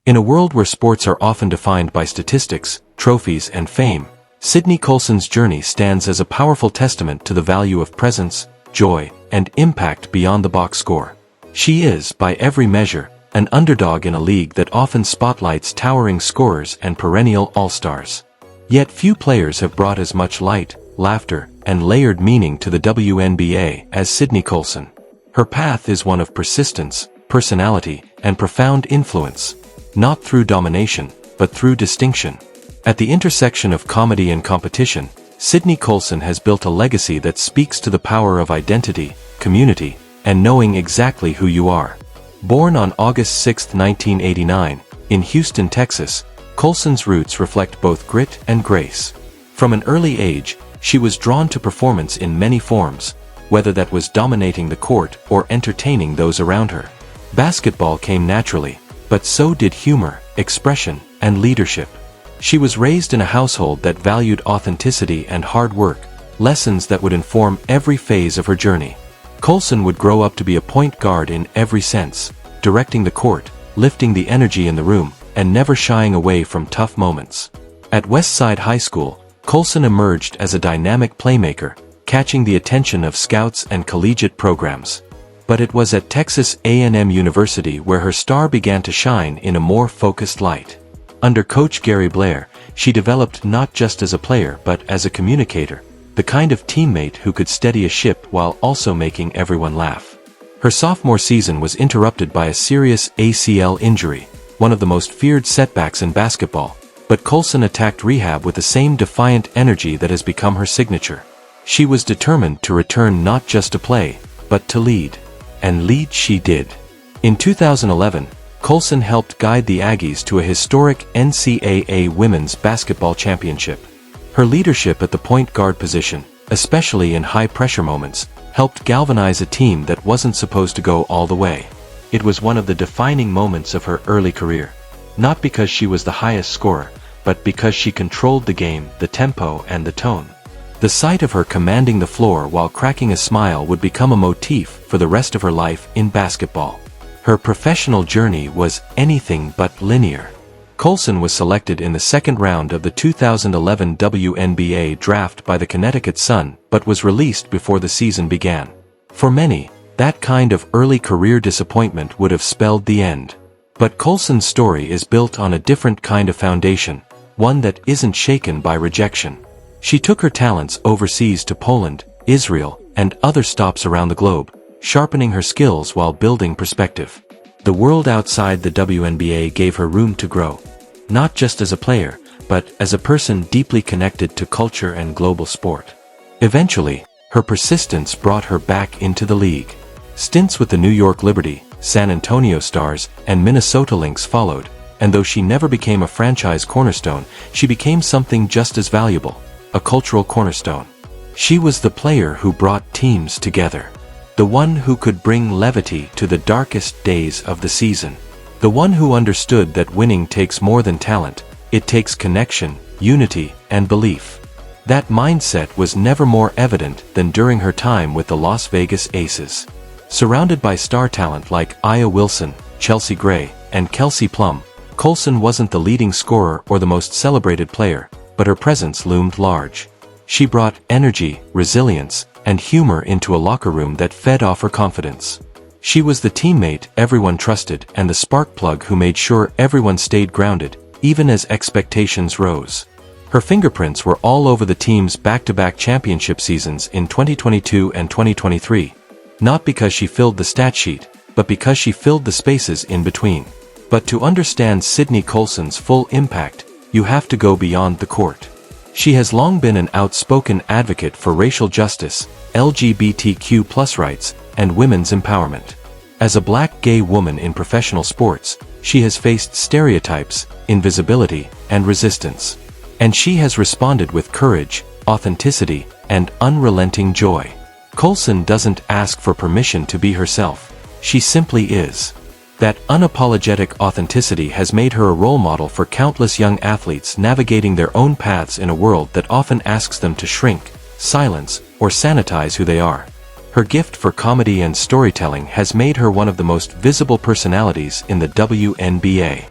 In a world where sports are often defined by statistics, trophies, and fame, Sydney Colson's journey stands as a powerful testament to the value of presence, joy, and impact beyond the box score. She is, by every measure, an underdog in a league that often spotlights towering scorers and perennial all-stars. Yet few players have brought as much light, laughter, and layered meaning to the WNBA as Sydney Colson. Her path is one of persistence, personality, and profound influence, not through domination, but through distinction. At the intersection of comedy and competition, Sydney Colson has built a legacy that speaks to the power of identity, community, and knowing exactly who you are. Born on August 6, 1989, in Houston, Texas, Colson's roots reflect both grit and grace. From an early age, she was drawn to performance in many forms, whether that was dominating the court or entertaining those around her. Basketball came naturally, but so did humor, expression, and leadership. She was raised in a household that valued authenticity and hard work, lessons that would inform every phase of her journey. Colson would grow up to be a point guard in every sense, directing the court, lifting the energy in the room, and never shying away from tough moments. At Westside High School, Colson emerged as a dynamic playmaker, catching the attention of scouts and collegiate programs. But it was at Texas A&M University where her star began to shine in a more focused light. Under Coach Gary Blair, she developed not just as a player but as a communicator, the kind of teammate who could steady a ship while also making everyone laugh. Her sophomore season was interrupted by a serious ACL injury, one of the most feared setbacks in basketball, but Colson attacked rehab with the same defiant energy that has become her signature. She was determined to return not just to play, but to lead. And lead she did. In 2011, Colson helped guide the Aggies to a historic NCAA Women's Basketball Championship. Her leadership at the point guard position, especially in high-pressure moments, helped galvanize a team that wasn't supposed to go all the way. It was one of the defining moments of her early career, not because she was the highest scorer, but because she controlled the game, the tempo, and the tone. The sight of her commanding the floor while cracking a smile would become a motif for the rest of her life in basketball. Her professional journey was anything but linear. Colson was selected in the second round of the 2011 WNBA draft by the Connecticut Sun, but was released before the season began. For many, that kind of early career disappointment would have spelled the end. But Colson's story is built on a different kind of foundation, one that isn't shaken by rejection. She took her talents overseas to Poland, Israel, and other stops around the globe, sharpening her skills while building perspective. The world outside the WNBA gave her room to grow, not just as a player, but as a person deeply connected to culture and global sport. Eventually, her persistence brought her back into the league. Stints with the New York Liberty, San Antonio Stars, and Minnesota Lynx followed, and though she never became a franchise cornerstone, she became something just as valuable, a cultural cornerstone. She was the player who brought teams together. The one who could bring levity to the darkest days of the season. The one who understood that winning takes more than talent, it takes connection, unity, and belief. That mindset was never more evident than during her time with the Las Vegas Aces. Surrounded by star talent like Aya Wilson, Chelsea Gray, and Kelsey Plum, Colson wasn't the leading scorer or the most celebrated player, but her presence loomed large. She brought energy, resilience, and humor into a locker room that fed off her confidence. She was the teammate everyone trusted and the spark plug who made sure everyone stayed grounded, even as expectations rose. Her fingerprints were all over the team's back-to-back championship seasons in 2022 and 2023, not because she filled the stat sheet, but because she filled the spaces in between. But to understand Sydney Colson's full impact, you have to go beyond the court. She has long been an outspoken advocate for racial justice, LGBTQ+ rights, and women's empowerment. As a black gay woman in professional sports, she has faced stereotypes, invisibility, and resistance. And she has responded with courage, authenticity, and unrelenting joy. Colson doesn't ask for permission to be herself. She simply is. That unapologetic authenticity has made her a role model for countless young athletes navigating their own paths in a world that often asks them to shrink, silence, or sanitize who they are. Her gift for comedy and storytelling has made her one of the most visible personalities in the WNBA.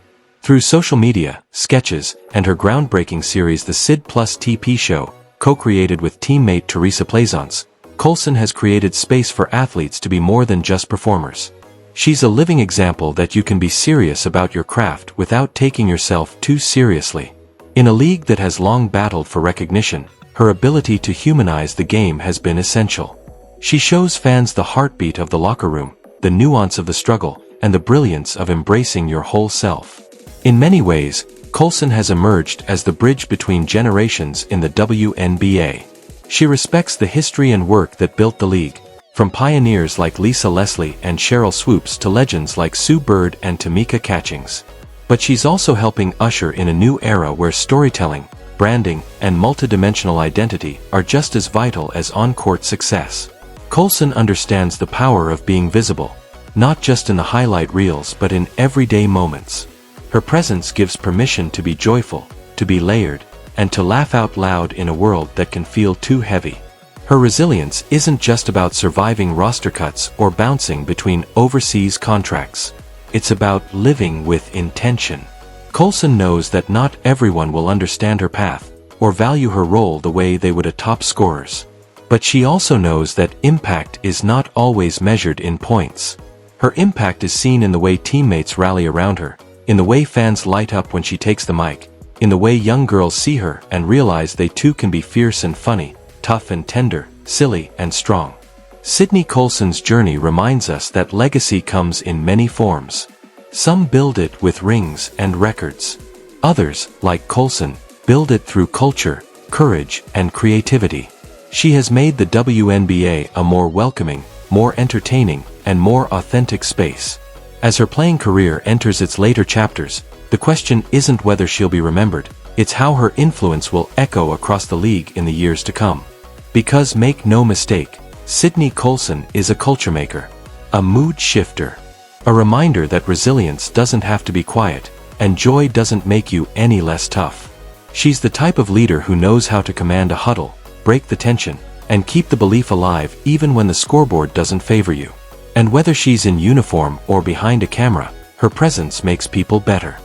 Through social media, sketches, and her groundbreaking series The Sid Plus TP Show, co-created with teammate Teresa Plaisance, Colson has created space for athletes to be more than just performers. She's a living example that you can be serious about your craft without taking yourself too seriously. In a league that has long battled for recognition, her ability to humanize the game has been essential. She shows fans the heartbeat of the locker room, the nuance of the struggle, and the brilliance of embracing your whole self. In many ways, Colson has emerged as the bridge between generations in the WNBA. She respects the history and work that built the league, from pioneers like Lisa Leslie and Cheryl Swoops to legends like Sue Bird and Tamika Catchings. But she's also helping usher in a new era where storytelling, branding, and multidimensional identity are just as vital as on-court success. Colson understands the power of being visible, not just in the highlight reels but in everyday moments. Her presence gives permission to be joyful, to be layered, and to laugh out loud in a world that can feel too heavy. Her resilience isn't just about surviving roster cuts or bouncing between overseas contracts. It's about living with intention. Colson knows that not everyone will understand her path or value her role the way they would a top scorer's. But she also knows that impact is not always measured in points. Her impact is seen in the way teammates rally around her, in the way fans light up when she takes the mic, in the way young girls see her and realize they too can be fierce and funny, tough and tender, silly and strong. Sydney Colson's journey reminds us that legacy comes in many forms. Some build it with rings and records. Others, like Colson, build it through culture, courage, and creativity. She has made the WNBA a more welcoming, more entertaining, and more authentic space. As her playing career enters its later chapters, the question isn't whether she'll be remembered, it's how her influence will echo across the league in the years to come. Because make no mistake, Sydney Colson is a culture maker, a mood shifter, a reminder that resilience doesn't have to be quiet, and joy doesn't make you any less tough. She's the type of leader who knows how to command a huddle, break the tension, and keep the belief alive even when the scoreboard doesn't favor you. And whether she's in uniform or behind a camera, her presence makes people better.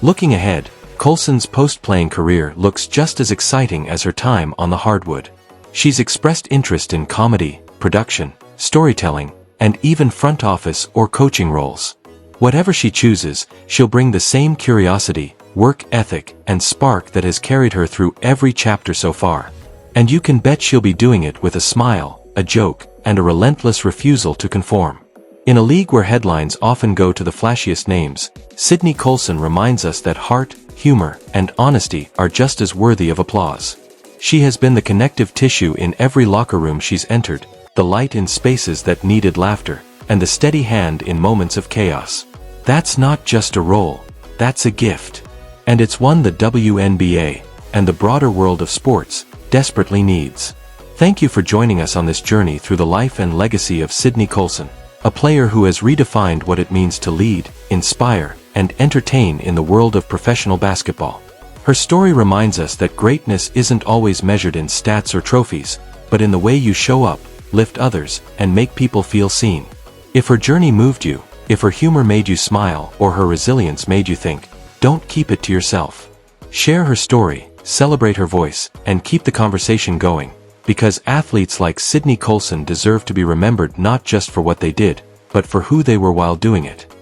Looking ahead, Colson's post-playing career looks just as exciting as her time on the hardwood. She's expressed interest in comedy, production, storytelling, and even front office or coaching roles. Whatever she chooses, she'll bring the same curiosity, work ethic, and spark that has carried her through every chapter so far. And you can bet she'll be doing it with a smile, a joke, and a relentless refusal to conform. In a league where headlines often go to the flashiest names, Sydney Colson reminds us that heart, humor, and honesty are just as worthy of applause. She has been the connective tissue in every locker room she's entered, the light in spaces that needed laughter, and the steady hand in moments of chaos. That's not just a role, that's a gift. And it's one the WNBA, and the broader world of sports, desperately needs. Thank you for joining us on this journey through the life and legacy of Sydney Colson, a player who has redefined what it means to lead, inspire, and entertain in the world of professional basketball. Her story reminds us that greatness isn't always measured in stats or trophies, but in the way you show up, lift others, and make people feel seen. If her journey moved you, if her humor made you smile, or her resilience made you think, don't keep it to yourself. Share her story, celebrate her voice, and keep the conversation going, because athletes like Sydney Colson deserve to be remembered not just for what they did, but for who they were while doing it.